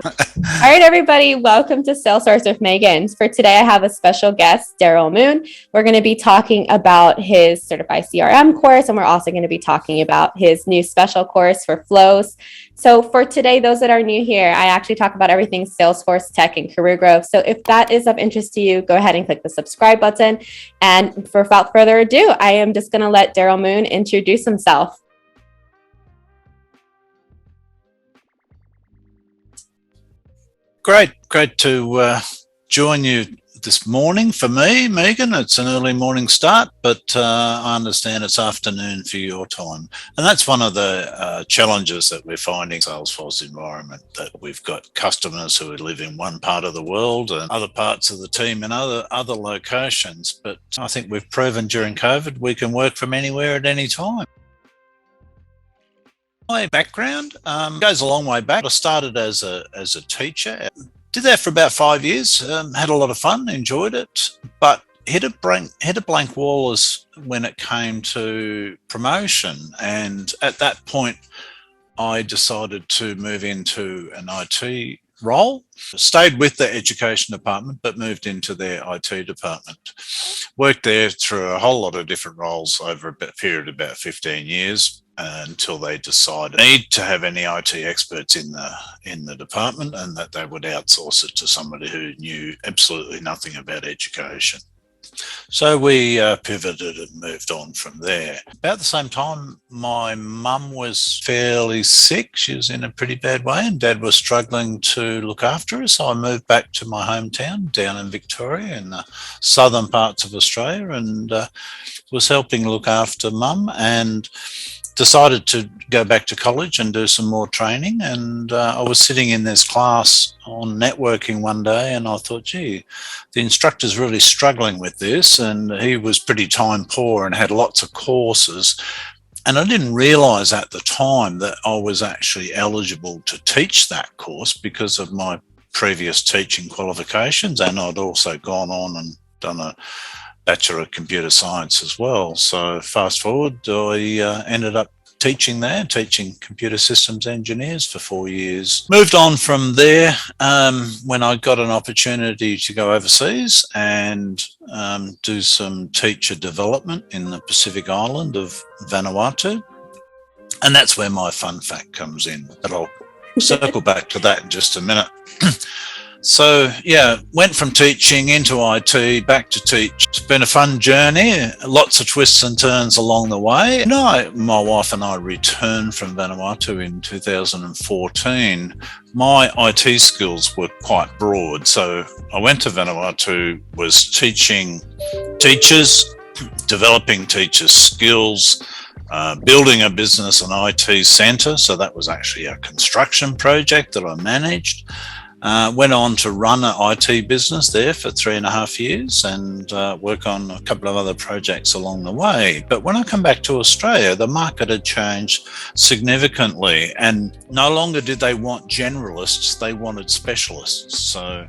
All right, everybody, welcome to Salesforce with Megan. For today, I have a special guest, Daryl Moon. We're going to be talking about his CertifyCRM course, and we're also going to be talking about his new special course for Flows. So for today, those that are new here, I actually talk about everything Salesforce, tech, and career growth. So if that is of interest to you, go ahead and click the subscribe button. And without further ado, I am just going to let Daryl Moon introduce himself. Great to join you this morning. For me, Megan, it's an early morning start, but I understand it's afternoon for your time. And that's one of the challenges that we're finding in Salesforce environment, that we've got customers who live in one part of the world and other parts of the team in other locations. But I think we've proven during COVID we can work from anywhere at any time. My background goes a long way back. I started as a teacher. Did that for about 5 years. Had a lot of fun, enjoyed it, but hit a blank wall as when it came to promotion. And at that point, I decided to move into an IT role. Stayed with the education department, but moved into their IT department. Worked there through a whole lot of different roles over a period of about 15 years. Until they decided they need to have any IT experts in the department, and that they would outsource it to somebody who knew absolutely nothing about education. So we pivoted and moved on from there. About the same time, my mum was fairly sick. She was in a pretty bad way, and Dad was struggling to look after her. So I moved back to my hometown down in Victoria, in the southern parts of Australia, and was helping look after Mum, and decided to go back to college and do some more training. And I was sitting in this class on networking one day, and I thought, gee, the instructor's really struggling with this, and he was pretty time poor and had lots of courses. And I didn't realise at the time that I was actually eligible to teach that course because of my previous teaching qualifications, and I'd also gone on and done a Bachelor of Computer Science as well. So fast forward, I ended up teaching computer systems engineers for 4 years. Moved on from there when I got an opportunity to go overseas and do some teacher development in the Pacific island of Vanuatu. And that's where my fun fact comes in, but I'll circle back to that in just a minute. So, yeah, went from teaching into IT, back to teach. It's been a fun journey, lots of twists and turns along the way. My wife and I returned from Vanuatu in 2014. My IT skills were quite broad. So I went to Vanuatu, was teaching teachers, developing teachers' skills, building a business and IT centre. So that was actually a construction project that I managed. Went on to run an IT business there for 3.5 years and work on a couple of other projects along the way. But when I come back to Australia, the market had changed significantly, and no longer did they want generalists, they wanted specialists. So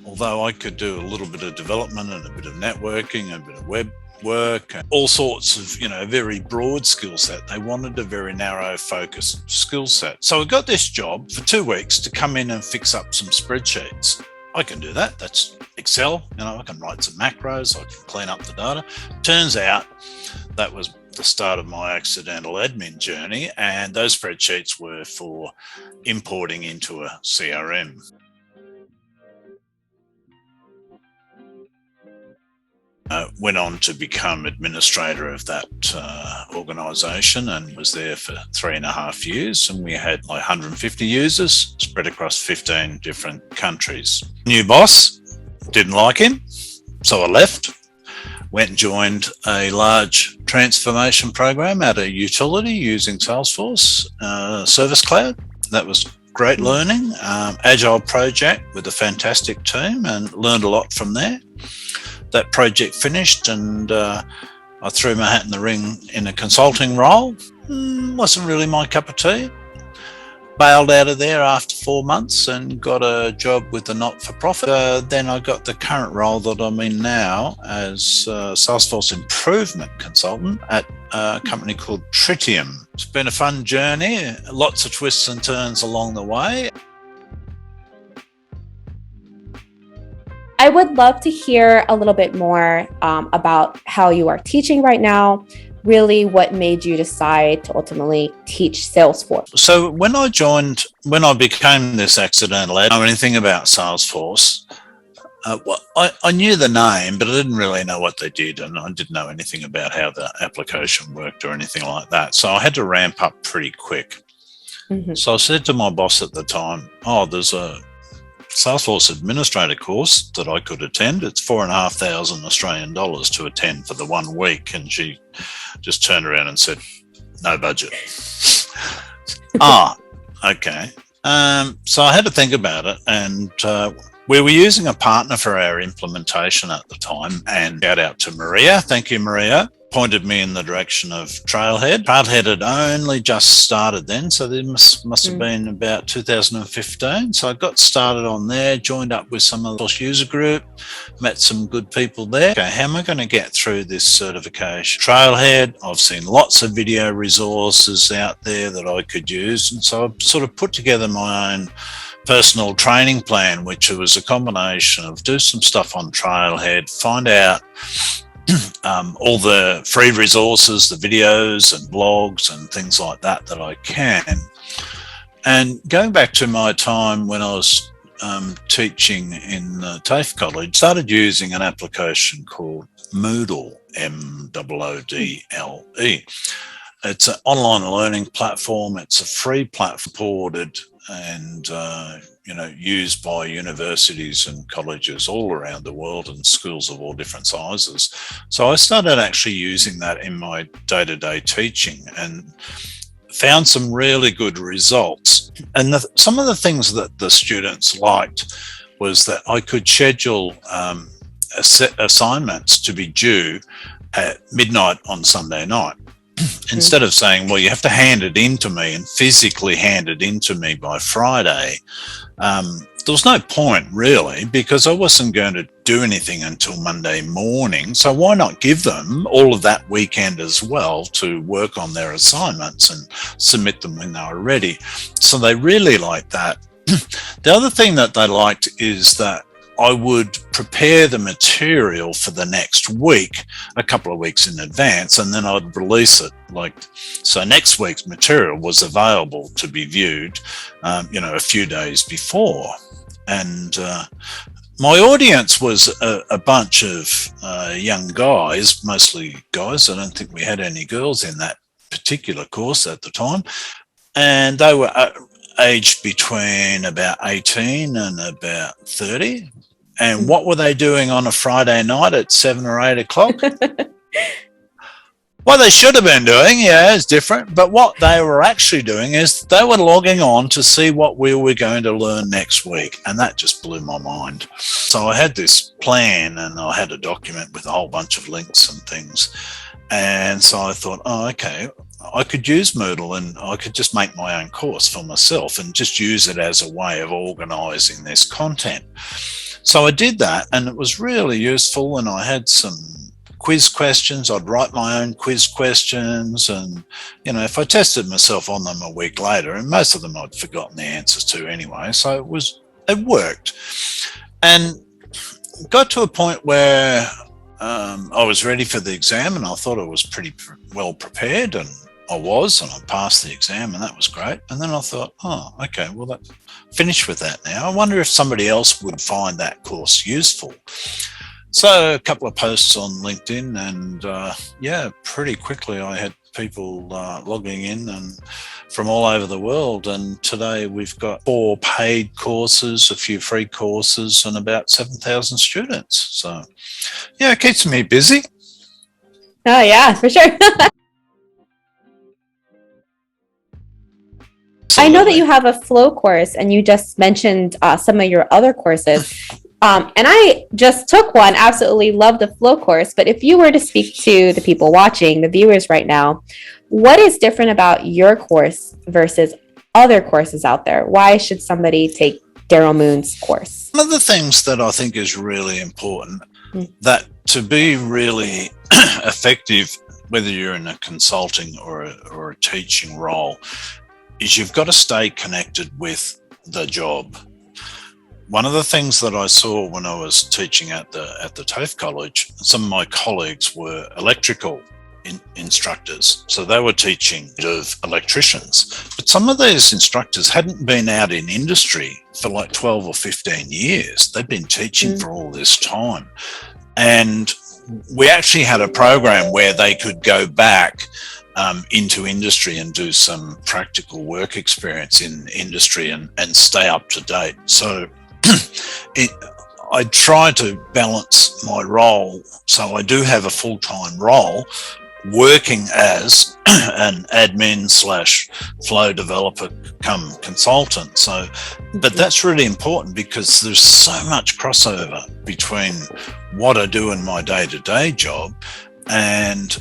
although I could do a little bit of development and a bit of networking, a bit of web work, all sorts of, very broad skill set, they wanted a very narrow focused skill set. So I got this job for 2 weeks to come in and fix up some spreadsheets. I can do that. That's Excel. I can write some macros. I can clean up the data. Turns out that was the start of my accidental admin journey, and those spreadsheets were for importing into a CRM. Went on to become administrator of that organisation and was there for 3.5 years. And we had like 150 users spread across 15 different countries. New boss, didn't like him, so I left. Went and joined a large transformation program at a utility using Salesforce Service Cloud. That was great learning. Agile project with a fantastic team, and learned a lot from there. That project finished, and I threw my hat in the ring in a consulting role. Wasn't really my cup of tea. Bailed out of there after 4 months and got a job with a not-for-profit. Then I got the current role that I'm in now as Salesforce improvement consultant at a company called Tritium. It's been a fun journey, lots of twists and turns along the way. I would love to hear a little bit more about how you are teaching right now, really what made you decide to ultimately teach Salesforce. So when I became this accidental, I didn't know anything about Salesforce. I knew the name, but I didn't really know what they did, and I didn't know anything about how the application worked or anything like that. So I had to ramp up pretty quick. Mm-hmm. So I said to my boss at the time, there's a Salesforce administrator course that I could attend. It's $4,500 Australian to attend for the 1 week. And she just turned around and said, no budget. Okay. So I had to think about it, and we were using a partner for our implementation at the time, and shout out to Maria. Thank you, Maria. Pointed me in the direction of Trailhead. Trailhead had only just started then, so there must have been about 2015. So I got started on there, joined up with some of the user group, met some good people there. Okay, how am I going to get through this certification? Trailhead, I've seen lots of video resources out there that I could use, and so I sort of put together my own personal training plan, which was a combination of do some stuff on Trailhead, find out all the free resources, the videos and blogs and things like that I can. And going back to my time when I was teaching in TAFE College, started using an application called Moodle, Moodle. It's an online learning platform. It's a free platform supported and used by universities and colleges all around the world and schools of all different sizes. So I started actually using that in my day-to-day teaching and found some really good results. And some of the things that the students liked was that I could schedule assignments to be due at midnight on Sunday night. Instead of saying, well, you have to hand it in to me and physically hand it in to me by Friday, there was no point really, because I wasn't going to do anything until Monday morning. So why not give them all of that weekend as well to work on their assignments and submit them when they were ready? So they really liked that. The other thing that they liked is that I would prepare the material for the next week, a couple of weeks in advance, and then I'd release it. So next week's material was available to be viewed, a few days before. And my audience was a bunch of young guys, mostly guys. I don't think we had any girls in that particular course at the time. And they were aged between about 18 and about 30. And what were they doing on a Friday night at 7 or 8 o'clock? What they should have been doing, is different. But what they were actually doing is they were logging on to see what we were going to learn next week. And that just blew my mind. So I had this plan and I had a document with a whole bunch of links and things. And so I thought, okay, I could use Moodle and I could just make my own course for myself and just use it as a way of organizing this content. So I did that, and it was really useful, and I had some quiz questions. I'd write my own quiz questions, and if I tested myself on them a week later, and most of them I'd forgotten the answers to anyway, so it worked. And got to a point where I was ready for the exam, and I thought I was pretty well prepared, and I passed the exam, and that was great. And then I thought, okay, well, that's finished with that now. I wonder if somebody else would find that course useful. So a couple of posts on LinkedIn, and pretty quickly I had people logging in and from all over the world. And today we've got 4 paid courses, a few free courses, and about 7,000 students. So it keeps me busy. Oh yeah, for sure. I know that you have a flow course, and you just mentioned some of your other courses. And I just took one, absolutely love the flow course. But if you were to speak to the people watching, the viewers right now, what is different about your course versus other courses out there? Why should somebody take Daryl Moon's course? One of the things that I think is really important, that to be really effective, whether you're in a consulting or a teaching role, is you've got to stay connected with the job. one of the things that I saw when I was teaching at the TAFE college, some of my colleagues were electrical instructors. So they were teaching of electricians. But some of these instructors hadn't been out in industry for like 12 or 15 years. They'd been teaching for all this time. And we actually had a program where they could go back into industry and do some practical work experience in industry and stay up to date. So I try to balance my role. So I do have a full-time role working as an admin / flow developer come consultant. So, but that's really important because there's so much crossover between what I do in my day-to-day job and,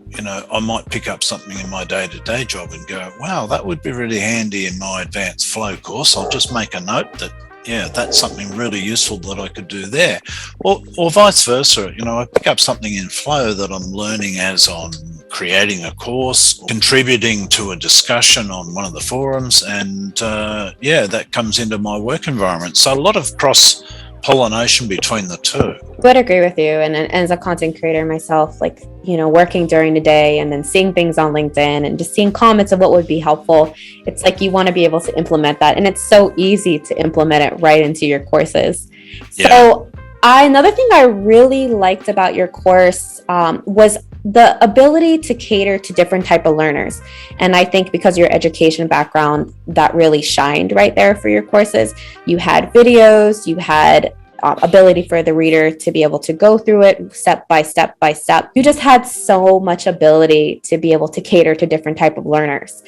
you know, I might pick up something in my day-to-day job and go, wow, that would be really handy in my advanced flow course. I'll just make a note that, yeah, that's something really useful that I could do there. Or vice versa. You know, I pick up something in flow that I'm learning as I'm creating a course, contributing to a discussion on one of the forums, and that comes into my work environment. So a lot of cross-pollination between the two. I would agree with you. And as a content creator myself, like, you know, working during the day and then seeing things on LinkedIn and just seeing comments of what would be helpful, it's like you want to be able to implement that. And it's so easy to implement it right into your courses. Yeah. So another thing I really liked about your course was the ability to cater to different type of learners. And I think because your education background, that really shined right there for your courses. You had videos, you had ability for the reader to be able to go through it step by step by step. You just had so much ability to be able to cater to different type of learners.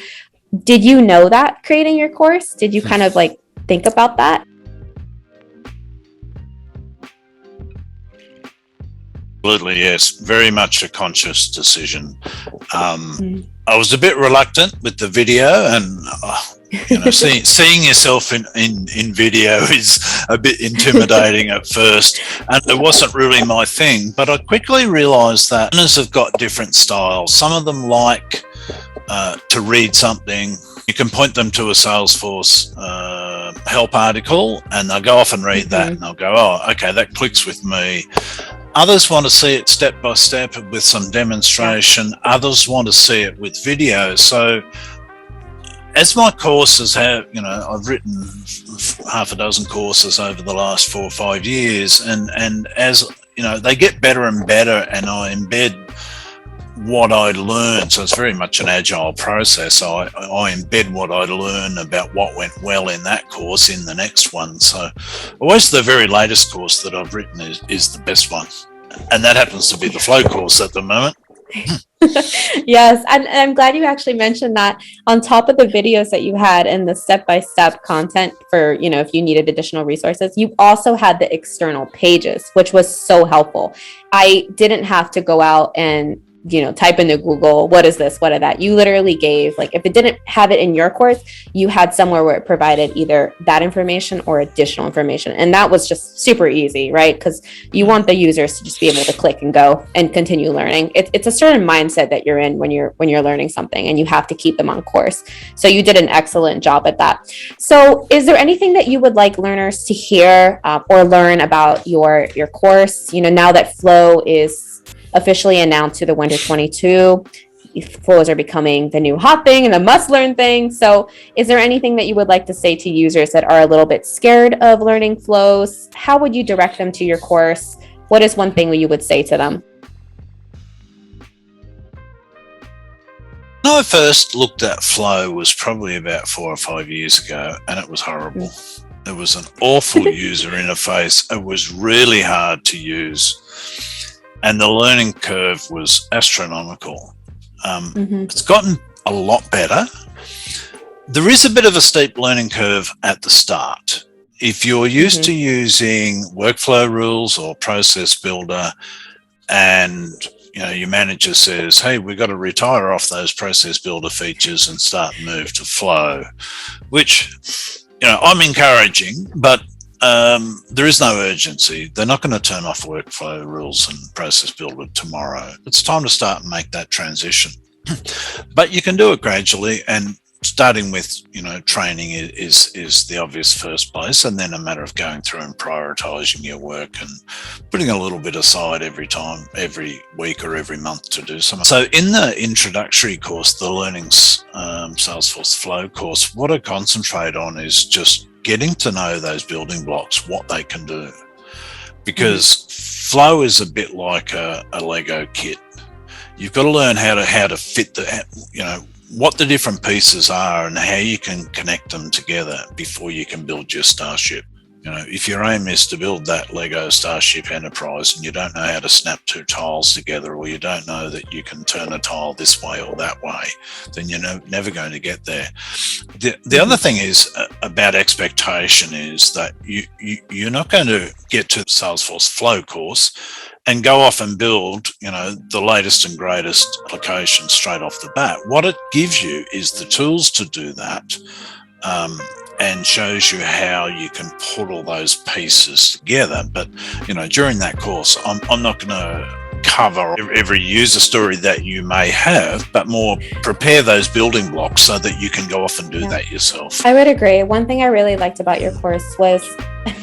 Did you know that creating your course? Did you kind of like think about that? Absolutely, yes. Very much a conscious decision. I was a bit reluctant with the video, and you know, seeing yourself in video is a bit intimidating at first, and it wasn't really my thing. But I quickly realised that learners have got different styles. Some of them like to read something. You can point them to a Salesforce help article, and they'll go off and read that, and they'll go, "Oh, okay, that clicks with me." Others want to see it step by step with some demonstration. Others want to see it with video. So as my courses have, you know, I've written half a dozen courses over the last 4 or 5 years, and as, you know, they get better and better, and I embed what I learn. So it's very much an agile process. I embed what I learn about what went well in that course in the next one. So always the very latest course that I've written is the best one. And that happens to be the flow course at the moment. Yes. And I'm glad you actually mentioned that. On top of the videos that you had and the step-by-step content for, you know, if you needed additional resources, you also had the external pages, which was so helpful. I didn't have to go out and, you know, type into Google, what is this, what is that? You literally gave, like, if it didn't have it in your course, you had somewhere where it provided either that information or additional information. And that was just super easy, right? Because you want the users to just be able to click and go and continue learning. It's a certain mindset that you're in when you're learning something, and you have to keep them on course. So you did an excellent job at that. So is there anything that you would like learners to hear or learn about your course? You know, now that Flow is officially announced to the Winter 22, flows are becoming the new hot thing and the must learn thing. So is there anything that you would like to say to users that are a little bit scared of learning flows? How would you direct them to your course? What is one thing you would say to them? When I first looked at flow was probably about 4 or 5 years ago, and it was horrible. It was an awful user interface. It was really hard to use. And the learning curve was astronomical. It's gotten a lot better. There is a bit of a steep learning curve at the start. If you're used to using workflow rules or process builder, and you know your manager says, "Hey, we've got to retire off those process builder features and start move to flow," which, you know, I'm encouraging, but there is no urgency. They're not going to turn off workflow rules and process builder tomorrow. It's time to start and make that transition. But you can do it gradually, and starting with, training is the obvious first place, and then a matter of going through and prioritizing your work and putting a little bit aside every week or every month to do something. So in the introductory course, the Learning Salesforce Flow course, what I concentrate on is just getting to know those building blocks, what they can do. Because flow is a bit like a Lego kit. You've got to learn how to fit what the different pieces are and how you can connect them together before you can build your starship. If your aim is to build that Lego Starship Enterprise and you don't know how to snap two tiles together, or you don't know that you can turn a tile this way or that way, then you're never going to get there. The other thing is about expectation is that you're not going to get to the Salesforce Flow course and go off and build, the latest and greatest application straight off the bat. What it gives you is the tools to do that, and shows you how you can put all those pieces together. But, during that course, I'm not going to cover every user story that you may have, but more prepare those building blocks so that you can go off and do that yourself. I would agree. One thing I really liked about your course was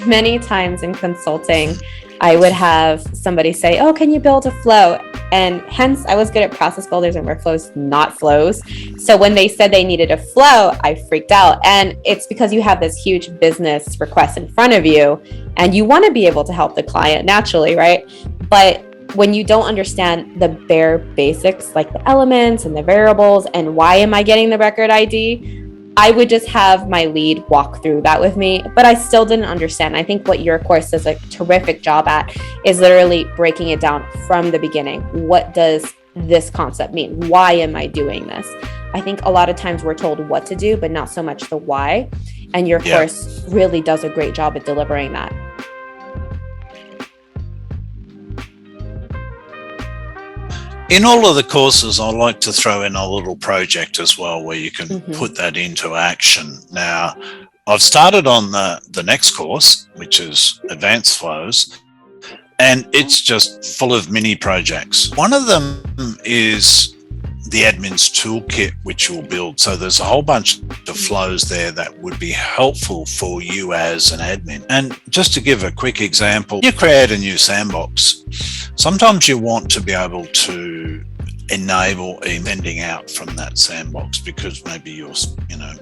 many times in consulting, I would have somebody say, "Oh, can you build a flow?" And hence I was good at process builders and workflows, not flows. So when they said they needed a flow, I freaked out. And it's because you have this huge business request in front of you and you want to be able to help the client naturally, right? But when you don't understand the bare basics, like the elements and the variables and why am I getting the record ID, I would just have my lead walk through that with me, but I still didn't understand. I think what your course does a terrific job at is literally breaking it down from the beginning. What does this concept mean? Why am I doing this? I think a lot of times we're told what to do, but not so much the why. And your course really does a great job at delivering that. In all of the courses, I like to throw in a little project as well where you can put that into action. Now, I've started on the next course, which is Advanced Flows, and it's just full of mini projects. One of them is the admin's toolkit, which you'll build. So there's a whole bunch of flows there that would be helpful for you as an admin. And just to give a quick example, you create a new sandbox. Sometimes you want to be able to enable sending out from that sandbox because maybe you're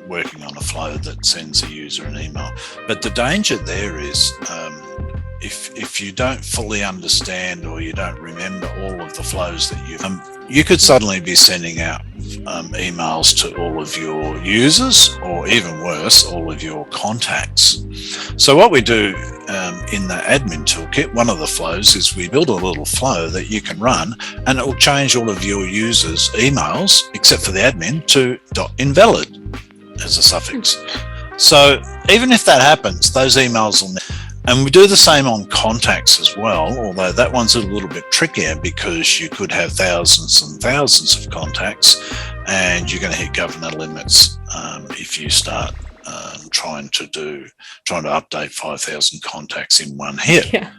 working on a flow that sends a user an email. But the danger there is if you don't fully understand or you don't remember all of the flows that you could suddenly be sending out emails to all of your users, or even worse, all of your contacts. So what we do in the admin toolkit, one of the flows is we build a little flow that you can run, and it will change all of your users' emails, except for the admin, to .invalid as a suffix. So even if that happens, those emails will. And we do the same on contacts as well, although that one's a little bit trickier because you could have thousands and thousands of contacts and you're going to hit governor limits if you start trying to update 5,000 contacts in one hit. Yeah.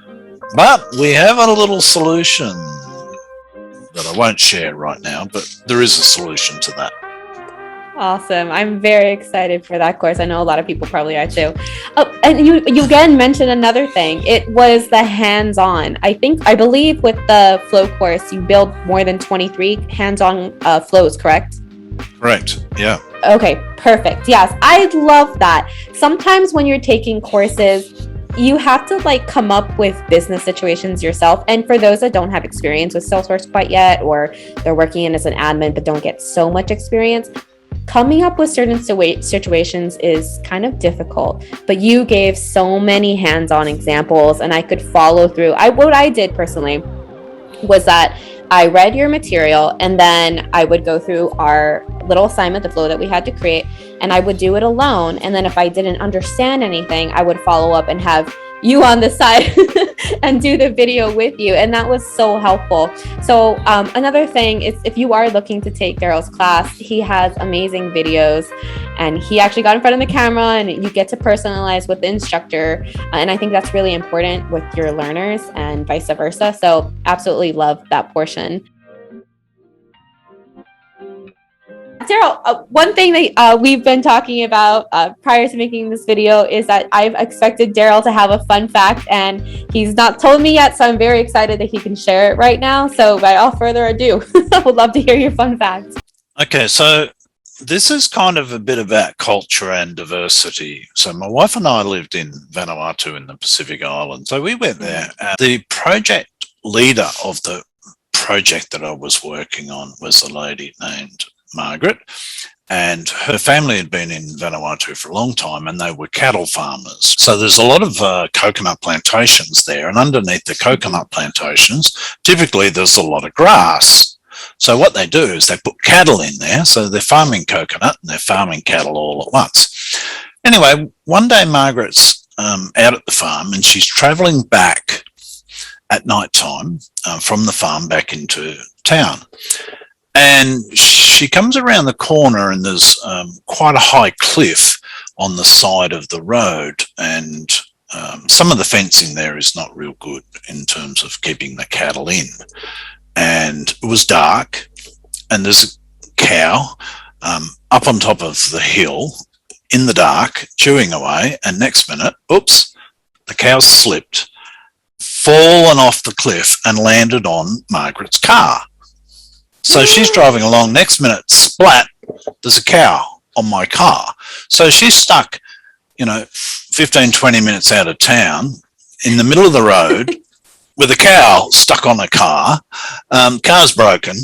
But we have a little solution that I won't share right now, but there is a solution to that. Awesome. I'm very excited for that course. I know a lot of people probably are too. Oh, and you again mentioned another thing. It was the hands-on. I believe with the flow course, you build more than 23 hands-on flows, correct? Correct. Yeah. Okay, perfect. Yes, I love that. Sometimes when you're taking courses, you have to come up with business situations yourself. And for those that don't have experience with Salesforce quite yet, or they're working in as an admin but don't get so much experience, coming up with certain situations is kind of difficult, but you gave so many hands-on examples and I could follow through. What I did personally was that I read your material and then I would go through our little assignment, the flow that we had to create, and I would do it alone. And then if I didn't understand anything, I would follow up and have you on the side and do the video with you. And that was so helpful. So another thing is, if you are looking to take Daryl's class, he has amazing videos and he actually got in front of the camera and you get to personalize with the instructor. And I think that's really important with your learners and vice versa. So absolutely love that portion. Daryl, one thing that we've been talking about prior to making this video is that I've expected Daryl to have a fun fact, and he's not told me yet, so I'm very excited that he can share it right now. So without further ado, I would love to hear your fun fact. Okay, so this is kind of a bit about culture and diversity. So my wife and I lived in Vanuatu in the Pacific Islands. So we went there. The project leader of the project that I was working on was a lady named Margaret, and her family had been in Vanuatu for a long time, and they were cattle farmers. So there's a lot of coconut plantations there, and underneath the coconut plantations, typically there's a lot of grass. So what they do is they put cattle in there, so they're farming coconut and they're farming cattle all at once. Anyway, one day Margaret's out at the farm, and she's travelling back at night time from the farm back into town. And she comes around the corner, and there's quite a high cliff on the side of the road, and some of the fencing there is not real good in terms of keeping the cattle in. And it was dark, and there's a cow up on top of the hill in the dark chewing away, and next minute, oops, the cow's slipped, fallen off the cliff and landed on Margaret's car. So she's driving along, next minute, splat, there's a cow on my car. So she's stuck, 15, 20 minutes out of town in the middle of the road with a cow stuck on a car. Car's broken,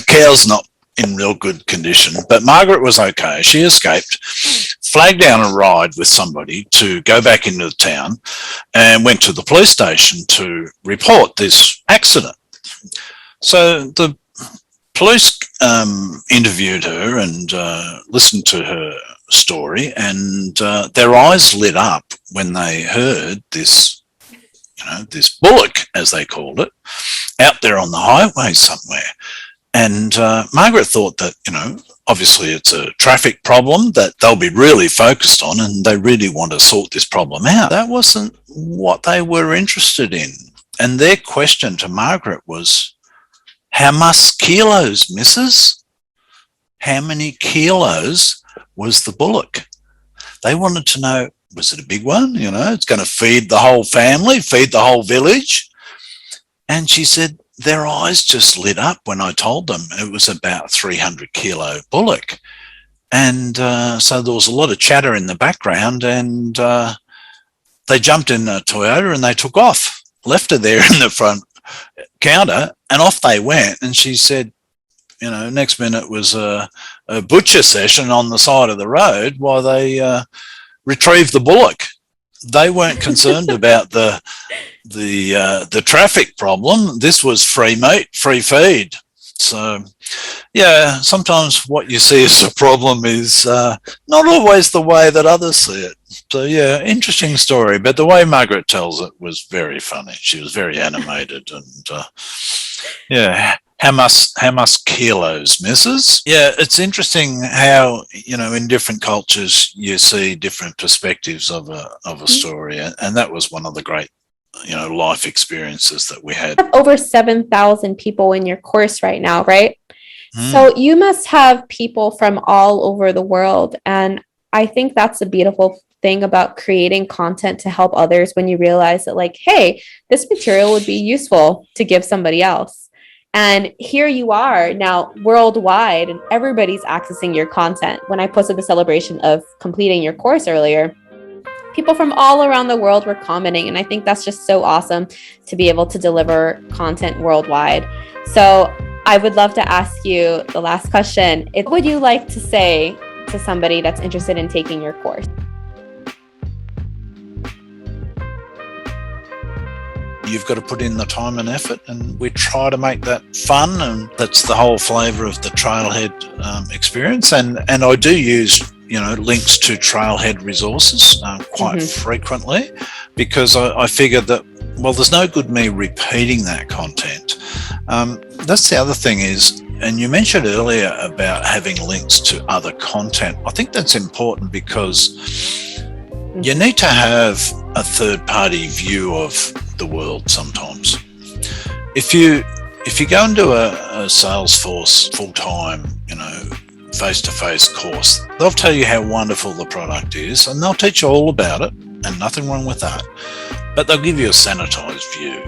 cow's not in real good condition, but Margaret was okay. She escaped, flagged down a ride with somebody to go back into the town, and went to the police station to report this accident. So the police interviewed her and listened to her story, and their eyes lit up when they heard this, this bullock, as they called it, out there on the highway somewhere. And Margaret thought that, obviously it's a traffic problem that they'll be really focused on, and they really want to sort this problem out. That wasn't what they were interested in. And their question to Margaret was, how much kilos, missus? How many kilos was the bullock? They wanted to know, was it a big one? It's going to feed the whole family, feed the whole village. And she said their eyes just lit up when I told them it was about 300 kilo bullock. And so there was a lot of chatter in the background, and they jumped in a Toyota and they took off, left her there in the front counter, and off they went. And she said, next minute was a butcher session on the side of the road while they retrieved the bullock. They weren't concerned about the traffic problem. This was free meat, free feed. So, yeah, sometimes what you see as a problem is not always the way that others see it. So, yeah, interesting story. But the way Margaret tells it was very funny. She was very animated, and yeah. How much kilos, missus? Yeah, it's interesting how, in different cultures you see different perspectives of a story, and that was one of the great, life experiences that we had. Over 7,000 people in your course right now, right? So you must have people from all over the world, and I think that's a beautiful thing about creating content to help others, when you realize that, hey, this material would be useful to give somebody else. And here you are now worldwide, and everybody's accessing your content. When I posted the celebration of completing your course earlier, people from all around the world were commenting. And I think that's just so awesome to be able to deliver content worldwide. So I would love to ask you the last question. What would you like to say to somebody that's interested in taking your course? You've got to put in the time and effort, and we try to make that fun, and that's the whole flavour of the Trailhead experience. And I do use links to Trailhead resources quite frequently, because I figure that, well, there's no good me repeating that content. That's the other thing is, and you mentioned earlier about having links to other content. I think that's important because you need to have a third-party view of the world sometimes. If you go into a Salesforce full-time, face-to-face course. They'll tell you how wonderful the product is, and they'll teach you all about it, and nothing wrong with that. But they'll give you a sanitized view.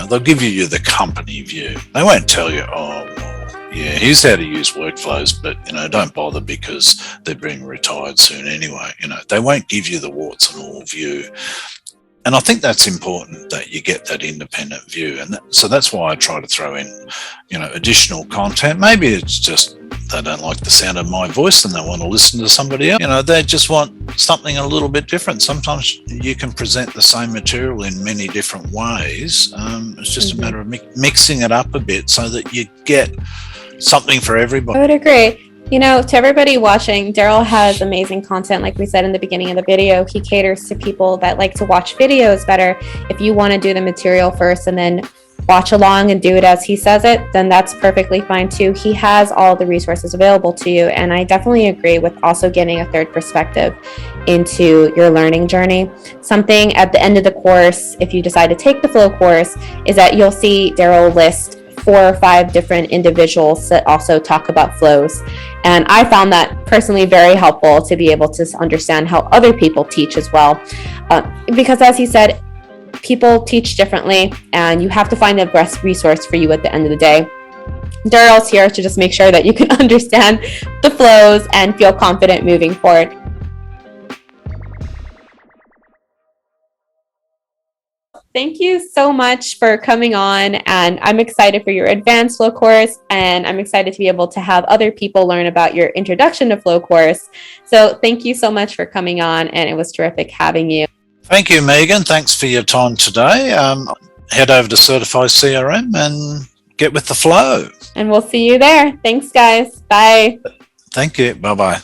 They'll give you the company view. They won't tell you, oh, well, yeah, here's how to use workflows, but, don't bother because they're being retired soon anyway. They won't give you the warts and all view. And I think that's important, that you get that independent view. And so that's why I try to throw in, additional content. Maybe it's just they don't like the sound of my voice and they want to listen to somebody else. They just want something a little bit different. Sometimes you can present the same material in many different ways. It's just a matter of mixing it up a bit so that you get something for everybody. I would agree. To everybody watching, Daryl has amazing content. Like we said in the beginning of the video, he caters to people that like to watch videos better. If you want to do the material first and then watch along and do it as he says it, then that's perfectly fine too. He has all the resources available to you. And I definitely agree with also getting a third perspective into your learning journey. Something at the end of the course, if you decide to take the Flow course, is that you'll see Daryl list 4 or 5 different individuals that also talk about flows. And I found that personally very helpful to be able to understand how other people teach as well. Because as he said, people teach differently and you have to find the best resource for you at the end of the day. Daryl's here to just make sure that you can understand the flows and feel confident moving forward. Thank you so much for coming on, and I'm excited for your advanced Flow course, and I'm excited to be able to have other people learn about your introduction to Flow course. So thank you so much for coming on, and it was terrific having you. Thank you, Megan. Thanks for your time today. Head over to CertifyCRM and get with the flow. And we'll see you there. Thanks, guys. Bye. Thank you. Bye-bye.